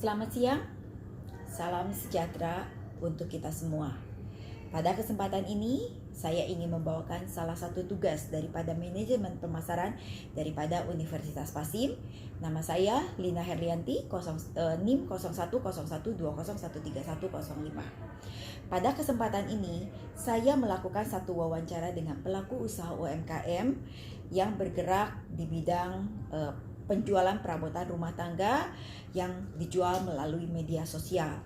Selamat siang, salam sejahtera untuk kita semua. Pada kesempatan ini, saya ingin membawakan salah satu tugas daripada manajemen pemasaran daripada Universitas Pasim. Nama saya Lina Herlianti, NIM 010120131005. Pada kesempatan ini, saya melakukan satu wawancara dengan pelaku usaha UMKM yang bergerak di bidang penjualan perabotan rumah tangga yang dijual melalui media sosial.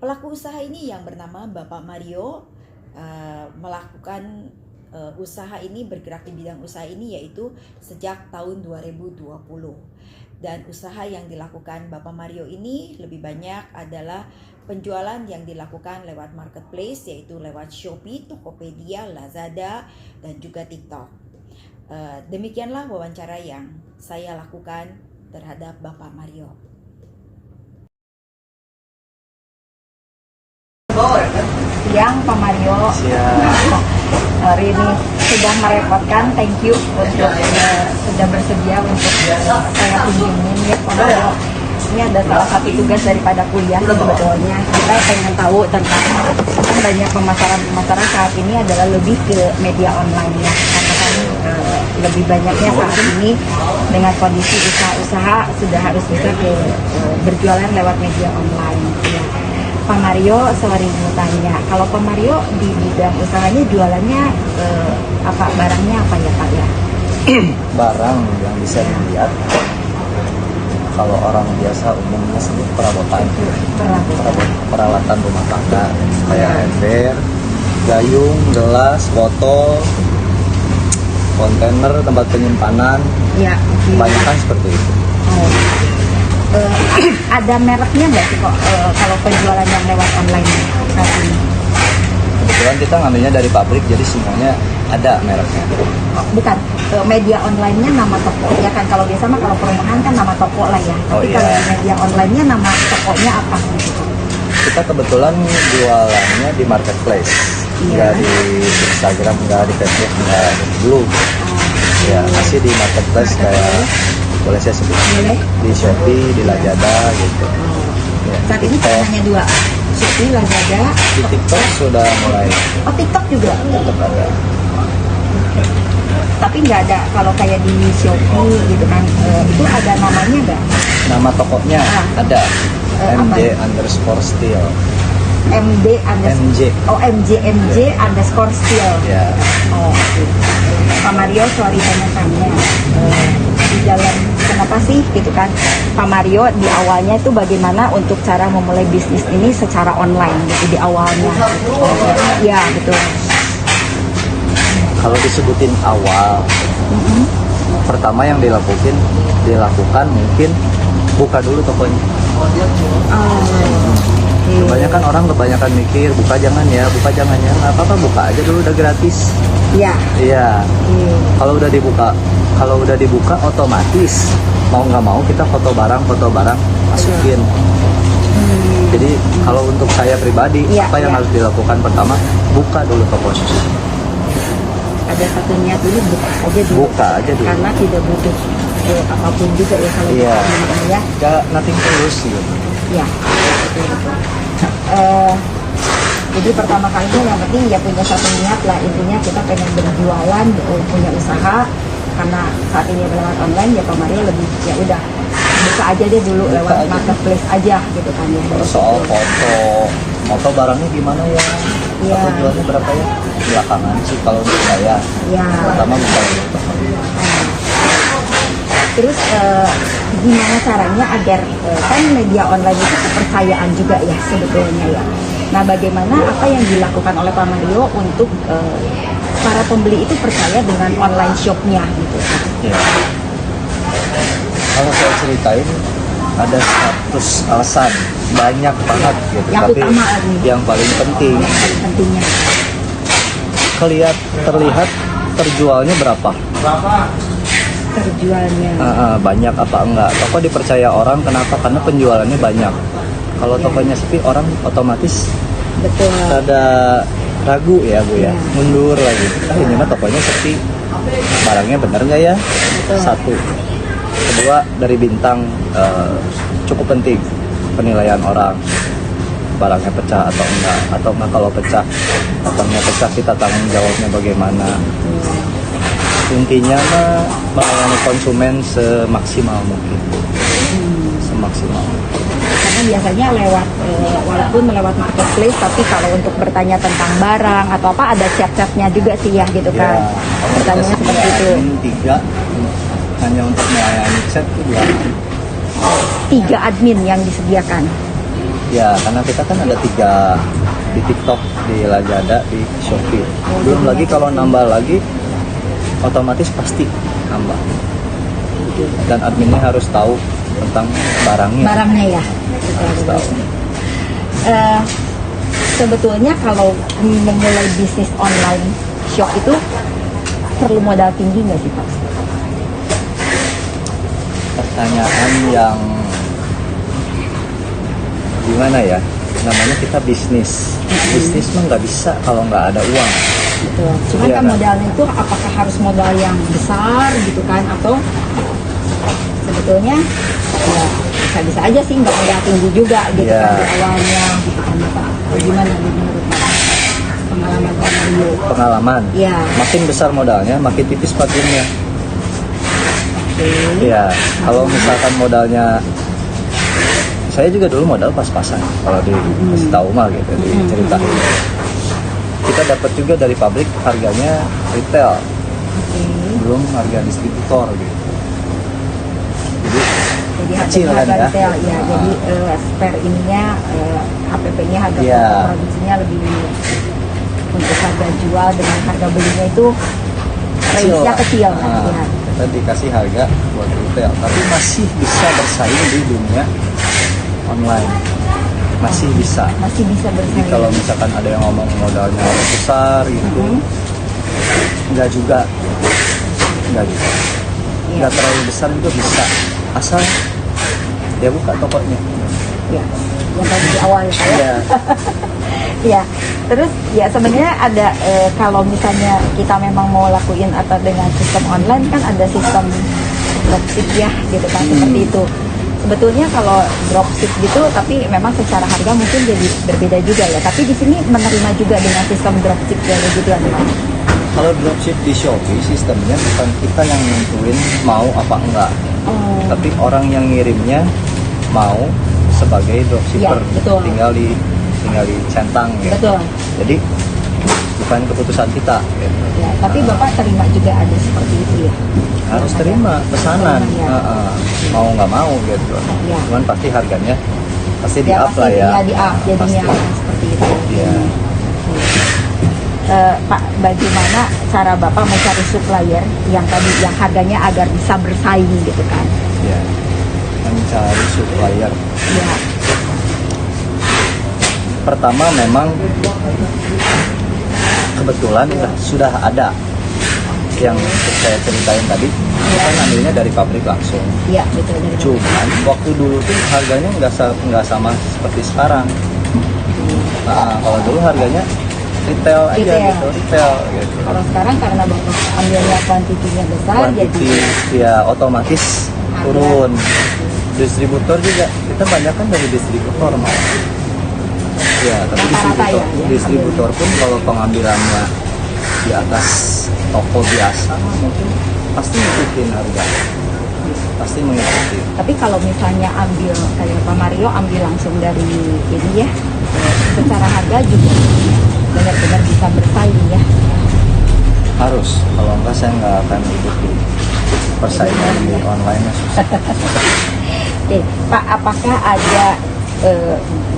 Pelaku usaha ini yang bernama Bapak Mario melakukan usaha ini, bergerak di bidang usaha ini yaitu sejak tahun 2020. Dan usaha yang dilakukan Bapak Mario ini lebih banyak adalah penjualan yang dilakukan lewat marketplace, yaitu lewat Shopee, Tokopedia, Lazada, dan juga TikTok. Demikianlah wawancara yang saya lakukan terhadap Bapak Mario. Siang Pak Mario. Hari ini sudah merepotkan, thank you untuk sudah bersedia untuk saya kunjungin ya Pak Mario. Ini ada salah satu tugas daripada kuliah sebetulnya. Kita pengen tahu tentang banyak pemasaran saat ini adalah lebih ke media online ya. Karena kan lebih banyaknya saat ini dengan kondisi usaha-usaha sudah harus bisa ke berjualan lewat media online ya. Pak Mario, sorry mau tanya, kalau Pak Mario di bidang usahanya jualannya apa, barangnya apa ya Pak ya? Barang yang bisa dilihat, kalau orang biasa umumnya sebut peralatan rumah tangga kayak ember, gayung, gelas, botol, kontainer, tempat penyimpanan, Ya, kebanyakan seperti itu. Ada mereknya nggak sih kok kalau penjualan yang lewat online saat ini? Kebetulan kita ngambilnya dari pabrik, jadi semuanya ada mereknya. Oh, bukan, media online-nya nama toko ya kan, kalau biasa mah kalau perumahan kan nama toko lah ya. Tapi kalau di media online-nya nama tokonya apa gitu? Kita kebetulan jualannya di marketplace, nggak di Instagram, nggak di Facebook, nggak belum. Ya masih di marketplace kayak boleh saya sebut di Shopee, di Lazada gitu. Ya, Saat ini hanya dua, Shopee, Lazada. Di TikTok sudah mulai. Oh, TikTok juga? TikTok ada. Tapi nggak ada kalau kayak di Shopee gitu kan, itu ada namanya nggak? Nama tokonya ada. MJ_Steel. MD MJ. Oh, MJ underscore steel. Ya. Oh, oke. Pak Mario, sorry tanya-tanya. Di jalan kenapa sih gitu kan Pak Mario di awalnya itu bagaimana untuk cara memulai bisnis ini secara online gitu di awalnya? Ya betul. Kalau disebutin awal, pertama yang dilakukan mungkin buka dulu tokonya. Kebanyakan orang mikir buka jangan ya, nggak apa-apa, buka aja dulu, udah gratis. Iya. Iya. Kalau udah dibuka otomatis mau nggak mau kita foto barang masukin. Jadi kalau untuk saya pribadi, apa yang harus dilakukan pertama, buka dulu tokonya. Ada satu niat dulu, buka aja dulu. Karena tidak butuh apapun juga ya kalau ya. Ya. Nothing tulus gitu. Ya. Jadi pertama kalinya yang penting ya punya satu niat lah, intinya kita pengen berjualan, punya usaha. Karena saat ini lewat online ya Pak Mario lebih ya udah buka aja deh dulu, lewat marketplace aja gitu kan ya. Soal foto barangnya gimana ya? Atau jualnya berapa ya? Belakangan sih kalau untuk saya. Ya. Pertama buka dulu. Terus gimana caranya agar kan media online itu kepercayaan juga ya sebetulnya ya. Nah, bagaimana apa yang dilakukan oleh Pak Mario untuk para pembeli itu percaya dengan online shopnya gitu? Ya. Kalau saya ceritain ada 100 alasan, banyak banget gitu. Yang tapi utama lagi. Yang paling penting, Pentingnya terlihat terjualnya berapa? terjualnya. Banyak apa enggak? Toko dipercaya orang kenapa? Karena penjualannya banyak. Kalau tokonya sepi, orang otomatis Betul. ada ragu ya Bu ya, mundur lagi. Ini mah tokonya sepi, barangnya bener nggak ya? Betul. Satu. Kedua dari bintang, cukup penting penilaian orang, barangnya pecah atau enggak kalau pecah, barangnya pecah kita tanggung jawabnya bagaimana. Intinya mah melayani konsumen semaksimal mungkin, semaksimal. Karena biasanya lewat walaupun melewat marketplace, tapi kalau untuk bertanya tentang barang atau apa ada chat-chatnya juga sih ya gitu kan. Pertanyaannya seperti itu. 3 hanya untuk melayani chat itu 3 admin yang disediakan. ya, karena kita kan ada 3 di TikTok, di Lazada, di Shopee. Belum lagi kalau nambah lagi otomatis pasti nambah, dan adminnya harus tahu tentang barangnya Ya. harus tahu. Sebetulnya kalau memulai bisnis online shop itu perlu modal tinggi nggak sih Pak? Pertanyaan yang gimana ya, namanya kita bisnis mah nggak bisa kalau nggak ada uang. Betul. Cuman Iya, kan kan? modalnya itu apakah harus modal yang besar gitu kan, atau sebetulnya ya bisa-bisa aja sih nggak modal tinggi juga gitu Iya. kan di awalnya gitu kan Pak. Bagaimana nih menurut Pak? Pengalaman Pak Mario? Pengalaman, Iya. makin besar modalnya makin tipis marginnya. Oke. Iya, kalau misalkan modalnya, saya juga dulu modal pas-pasan kalau dikasih tahu mah gitu, diceritain. Kita dapat juga dari pabrik harganya retail, Oke. belum harga distributor gitu. Jadi Kecil harga kan ya? retail ya. Jadi spare ininya HPP-nya harga Iya. produksinya lebih, untuk harga jual dengan harga belinya itu range-nya kecil kan Nah, ya. kita dikasih harga buat retail, tapi masih bisa bersaing di dunia online, masih bisa. Masih bisa Jadi bersaing. kalau misalkan ada yang ngomong modalnya besar gitu, enggak juga, Iya. enggak terlalu besar juga bisa, asal dia buka tokonya. Ya, yang tadi di awal ya Pak ya. Iya. Ya, terus ya sebenarnya ada kalau misalnya kita memang mau lakuin atau dengan sistem online kan ada sistem dropship ya gitu kan, seperti itu. Sebetulnya kalau dropship gitu, tapi memang secara harga mungkin jadi berbeda juga ya. Tapi di sini menerima juga dengan sistem dropship kayak gitu kan Pak. Kalau dropship di Shopee sistemnya bukan kita yang nentuin mau apa enggak, tapi orang yang ngirimnya mau sebagai dropshipper, Iya, betul. tinggal dicentang gitu. Betul. Jadi bukan keputusan kita gitu. Ya, tapi Bapak terima juga ada seperti itu ya. Harus terima pesanan, Terima, ya. mau nggak mau gitu. Iya. Cuman pasti harganya pasti di Ya, up lah ya. di up jadinya Pasti. seperti itu. Iya. Pak, bagaimana cara Bapak mencari supplier yang tadi yang harganya agar bisa bersaing gitu kan? Iya. Mencari supplier. Ya, Pertama memang kebetulan sudah ada yang saya ceritain tadi, kita ngambilnya dari pabrik langsung. iya betul dari Bapak. Cuman waktu dulu tuh harganya nggak sama seperti sekarang. Nah, kalau dulu harganya retail aja Retail. gitu, retail gitu. Kalau sekarang karena Bapak ambilnya kuantitinya besar, Kuantiti jadi ya otomatis turun. Distributor juga kita banyak kan dari distributor malah. Ya, tapi Rata-rata distributor pun kalau pengambilannya di atas toko biasa mungkin pasti ngikutin harga, pasti mengikuti. tapi kalau misalnya ambil kayak Pak Mario ambil langsung dari ini ya, secara harga juga benar-benar bisa bersaing ya. Harus, kalau enggak saya nggak akan ikuti persaingan di online susah. Oke, Pak, apakah ada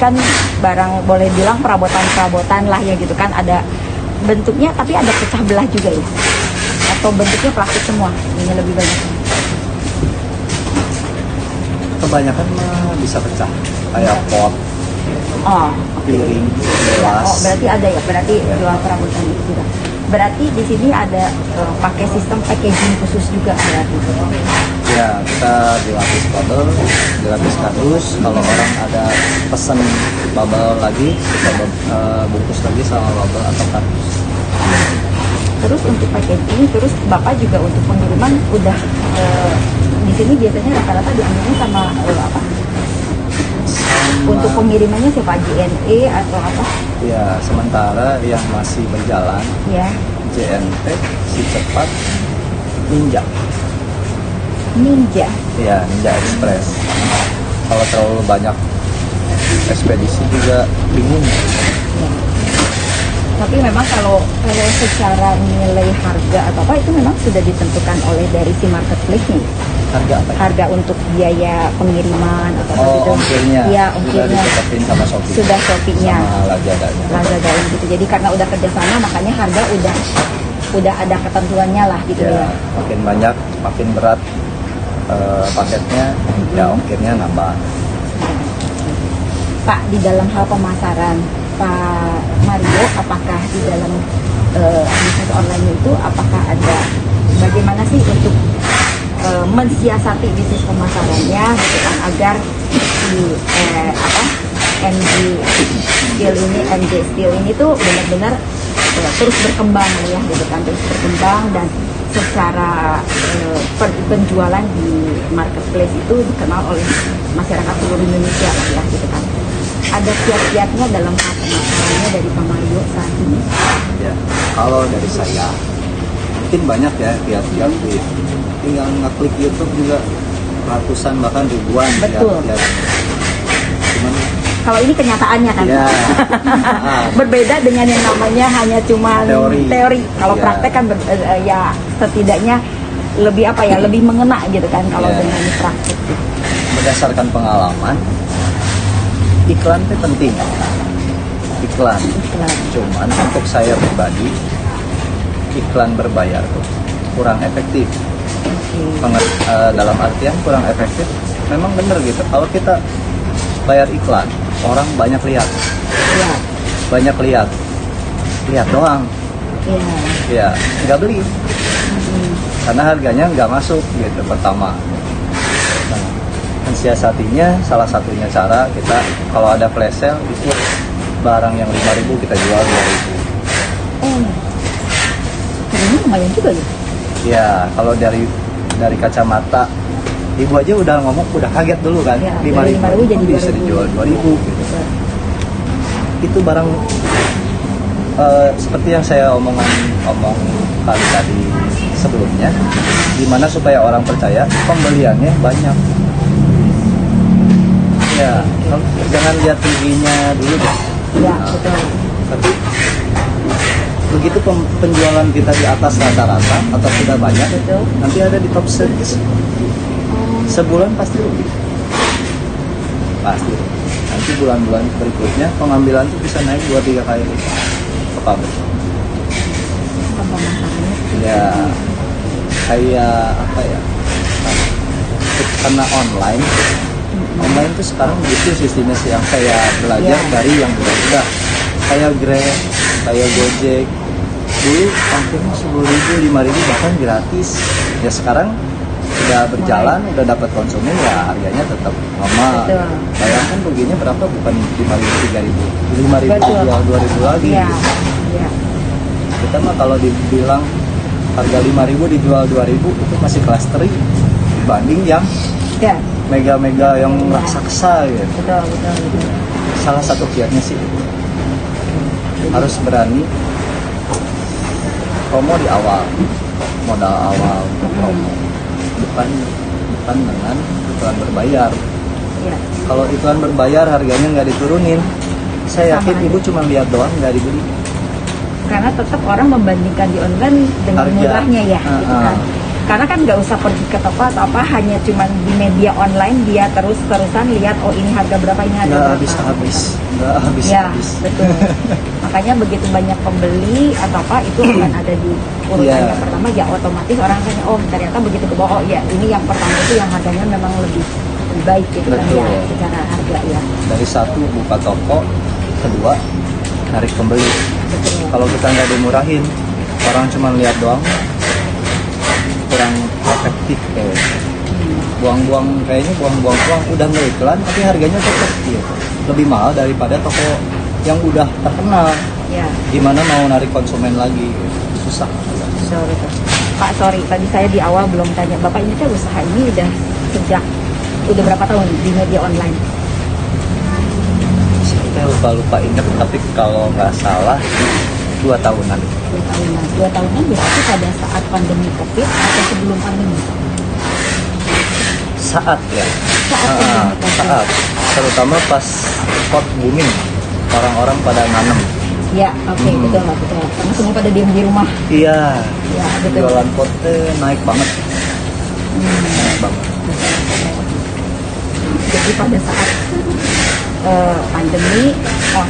kan barang boleh bilang perabotan-perabotan lah ya gitu kan, ada bentuknya tapi ada pecah belah juga ya, atau bentuknya plastik semua ini lebih banyak? Kebanyakan mah bisa pecah, kayak pot, Oh, piring, ya, gelas. oh berarti ada ya, berarti jual perabotan itu juga. Berarti di sini ada pakai sistem packaging khusus juga berarti. Ya, kita dilapis bubble, dilapis kardus. Kalau orang ada pesan bubble lagi, kita bungkus lagi sama bubble atau kardus. Terus untuk packaging, terus Bapak juga untuk pengiriman udah di sini biasanya rata-rata diambilnya sama apa? Untuk pengirimannya siapa? JNE atau apa? Ya, sementara yang masih berjalan Ya. JNT, Si Cepat, Ninja. Ninja. Ya, Ninja Express. Kalau terlalu banyak ekspedisi juga bingung. Ya. Tapi memang kalau secara nilai harga atau apa itu memang sudah ditentukan oleh dari si marketplace-nya. Harga apa? Harga untuk biaya pengiriman atau apa Oh, gitu. ongkirnya. Iya, Sudah ongkirnya. ditetapin sama Shopee. Sudah Shopee-nya. Sama Lazada-nya. Lazada gitu. Jadi karena udah kerjasama makanya harga udah ada ketentuannya lah gitu Ya, ya. makin banyak, makin berat paketnya, ya ongkirnya nambah. Pak, di dalam hal pemasaran Pak Mario, apakah di dalam bisnis online itu apakah ada bagaimana sih untuk mensiasati bisnis pemasarannya gitu kan, agar si MJ Steel ini tuh benar-benar terus berkembang ya gitu kan, terus berkembang dan secara penjualan di marketplace itu dikenal oleh masyarakat seluruh Indonesia lah ya gitu kan. Ada kiat-kiatnya dalam hal pemasarannya dari Pak Mario saat ini? Ya, kalau dari saya mungkin banyak ya kiat-kiat, tinggal ngeklik YouTube juga ratusan bahkan ribuan. Betul. Ya. Cuman Kalau ini kenyataannya kan, ya, berbeda dengan yang namanya hanya cuma Teori. Kalau Ya. praktek kan ya setidaknya lebih apa ya, lebih mengena gitu kan kalau Ya. dengan praktek. berdasarkan pengalaman, iklan itu penting. Iklan. Iklan. Cuman untuk saya pribadi, iklan berbayar tuh kurang efektif. Dalam artian kurang efektif, memang bener gitu. Kalau kita bayar iklan, orang banyak lihat, Ya, lihat doang, ya. ya nggak beli, karena harganya nggak masuk gitu pertama. Nah, mensiasatinya salah satunya cara kita kalau ada flash sale itu barang yang 5.000 kita jual 2.000. Oh, ini lumayan juga ya. Ya kalau dari kacamata ibu aja udah ngomong, udah kaget dulu kan, Ya, 5.000 dari 5.000 jadi bisa 2.000. dijual 2.000 gitu. Itu barang seperti yang saya omong kali tadi sebelumnya, gimana supaya orang percaya, pembeliannya banyak. Ya, jangan lihat tingginya dulu deh. Ya, Nah, betul. tapi begitu penjualan kita di atas rata-rata atau sudah banyak, Betul. nanti ada di top search. Sebulan pasti rugi. Pasti. Nanti bulan-bulan berikutnya pengambilan itu bisa naik 2-3 kali lipat ke pabrik. Pemasarannya. Ya, kayak apa ya? Karena online itu sekarang gitu sistemnya sih, yang saya belajar Ya. dari yang udah kayak Grab, kayak Gojek. Dulu ongkirnya 10.000, 5.000 bahkan gratis. Ya sekarang udah berjalan, udah dapat konsumen, ya harganya tetap normal. Betul. Bayangkan ruginya berapa, bukan 5.000, 3.000, 5.000 Betul. jual 2.000 lagi. Ya, Gitu. ya. Kita mah kalau dibilang harga 5.000 dijual 2.000 itu masih kelas teri dibanding yang Ya, mega-mega yang raksasa gitu. betul, betul, betul. Salah satu kiatnya sih itu. Harus berani promo di awal, modal awal untuk promo, bukan dengan iklan berbayar. Ya. Kalau iklan berbayar harganya nggak diturunin, saya Sama yakin aja. ibu cuma lihat doang, nggak dibeli. Karena tetap orang membandingkan di online dengan Harga. murahnya ya, gitu kan. Karena kan nggak usah pergi ke toko atau apa, hanya cuman di media online dia terus-terusan lihat, oh ini harga berapa, ini harga Nggak berapa. nggak habis. Ya, betul. Makanya begitu banyak pembeli atau apa itu akan ada di urutan Iya. yang pertama, ya otomatis orang tanya, oh ternyata begitu ke bawah, oh ya ini yang pertama itu yang harganya memang lebih baik gitu kan ya, Betul. secara harga ya. Dari satu buka toko, kedua narik pembeli. Betul. Kalau kita nggak dimurahin, orang cuma lihat doang, kurang efektif kayak buang-buang, kayaknya buang-buang uang, udah nggak iklan tapi harganya tetap gitu, lebih mahal daripada toko yang udah terkenal. Ya. Gimana mau narik konsumen lagi, susah. Betul, betul. Pak, sorry, tadi saya di awal belum tanya. Bapak ini kan usaha ini udah sejak udah berapa tahun di media online? Saya lupa ingat, tapi kalau nggak salah 2 tahunan. 2 tahunan. 2 tahunan berarti pada saat pandemi COVID atau sebelum pandemi? Saat ya. Saat pandemi COVID. Saat. Terutama pas pot booming, orang-orang pada nanam. Ya, oke, betul. Karena semua pada diem di rumah. Iya. Ya, betul. Jualan pot naik banget. Naik banget. Jadi pada saat pandemi,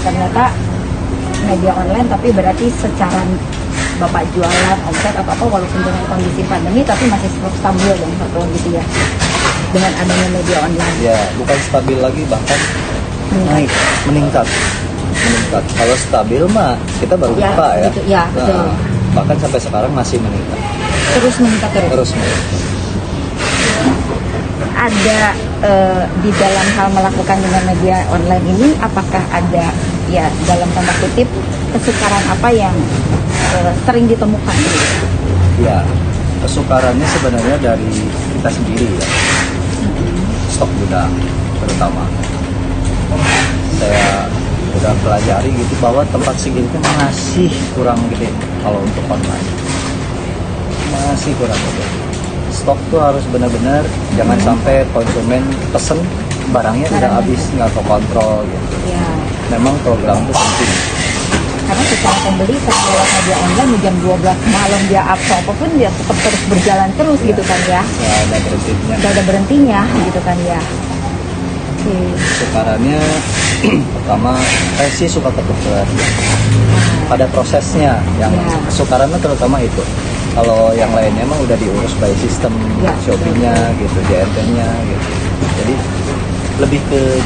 ternyata media online, tapi berarti secara Bapak jualan omset atau apa walaupun dengan kondisi pandemi tapi masih stabil dong satu gitu ya dengan adanya media online. Ya, bukan stabil lagi, bahkan naik, meningkat. Kalau stabil mah kita baru Ya, buka ya. gitu, ya, betul. Bahkan sampai sekarang masih meningkat. Terus meningkat terus. Ada di dalam hal melakukan dengan media online ini, apakah ada ya dalam tanda kutip kesukaran apa yang sering ditemukan? Ya, kesukarannya sebenarnya dari kita sendiri ya. Stok gudang terutama. Saya udah pelajari gitu bahwa tempat segitu masih kurang gede kalau untuk online. Masih kurang gede. Stok tuh harus benar-benar jangan sampai konsumen pesen barangnya udah habis, nggak terkontrol gitu. Ya. Memang program itu penting. Karena secara pembeli setelah media online jam 12 malam dia apa apapun dia tetap terus berjalan terus Ya. gitu kan ya. Nggak ada berhentinya. Gak ada berhentinya gitu kan ya. Oke. Kesukarannya pertama saya sih suka ketukar pada prosesnya. Yang Ya. kesukarannya terutama itu. Kalau yang lainnya emang udah diurus by sistem Ya. Shopee-nya gitu, JNT-nya gitu. Jadi lebih ke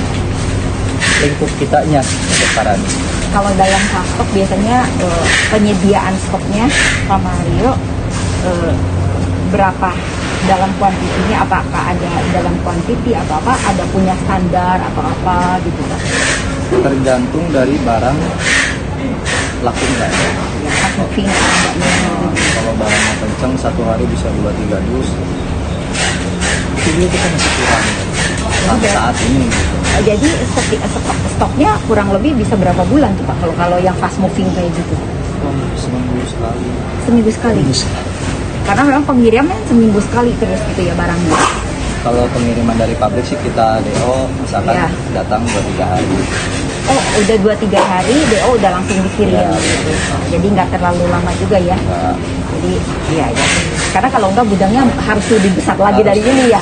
lingkup kitanya kesukaran. Kalau dalam hal stok biasanya penyediaan stoknya Pak Mario berapa dalam kuantitinya, apakah ada dalam kuantiti atau apa, ada punya standar atau apa gitu Pak? Tergantung dari barang laku enggak ya. Ya, moving adanya. Kalau barangnya kencang satu hari bisa 2-3 dus. Itu juga kita masih kurang sampai saat ini gitu. Jadi stoknya kurang lebih bisa berapa bulan tuh Pak kalau yang fast moving kayak gitu? Seminggu sekali. Seminggu sekali. Karena memang pengiriman seminggu sekali terus gitu ya barangnya. Kalau pengiriman dari pabrik sih kita DO misalkan Ya. datang 2-3 hari. Oh, udah 2-3 hari DO udah langsung dikirim Ya, gitu. Jadi nggak terlalu lama juga ya. Nah, Jadi ya. Karena kalau enggak gudangnya harus lebih besar lagi Harus. dari ini ya.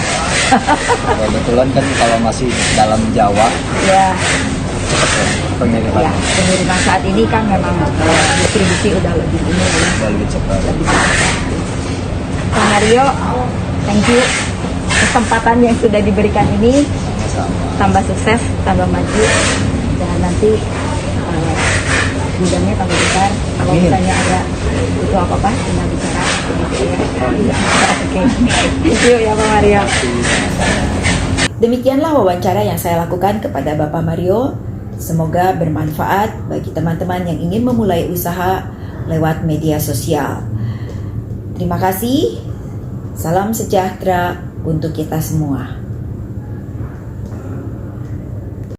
kebetulan kan kalau masih dalam Jawa Ya, cepet ya pengiriman ya. Pengiriman saat ini kan memang distribusi udah lebih ini ya. udah lebih cepat. Lebih cepat. Pak Mario, thank you kesempatan yang sudah diberikan ini. Sama. Tambah sukses, tambah maju, dan nanti gudangnya tambah besar. Kalau Amin. misalnya ada butuh apa-apa, tinggal bicara gitu ya. Oke, thank you ya Pak Mario. Demikianlah wawancara yang saya lakukan kepada Bapak Mario. Semoga bermanfaat bagi teman-teman yang ingin memulai usaha lewat media sosial. Terima kasih. Salam sejahtera untuk kita semua.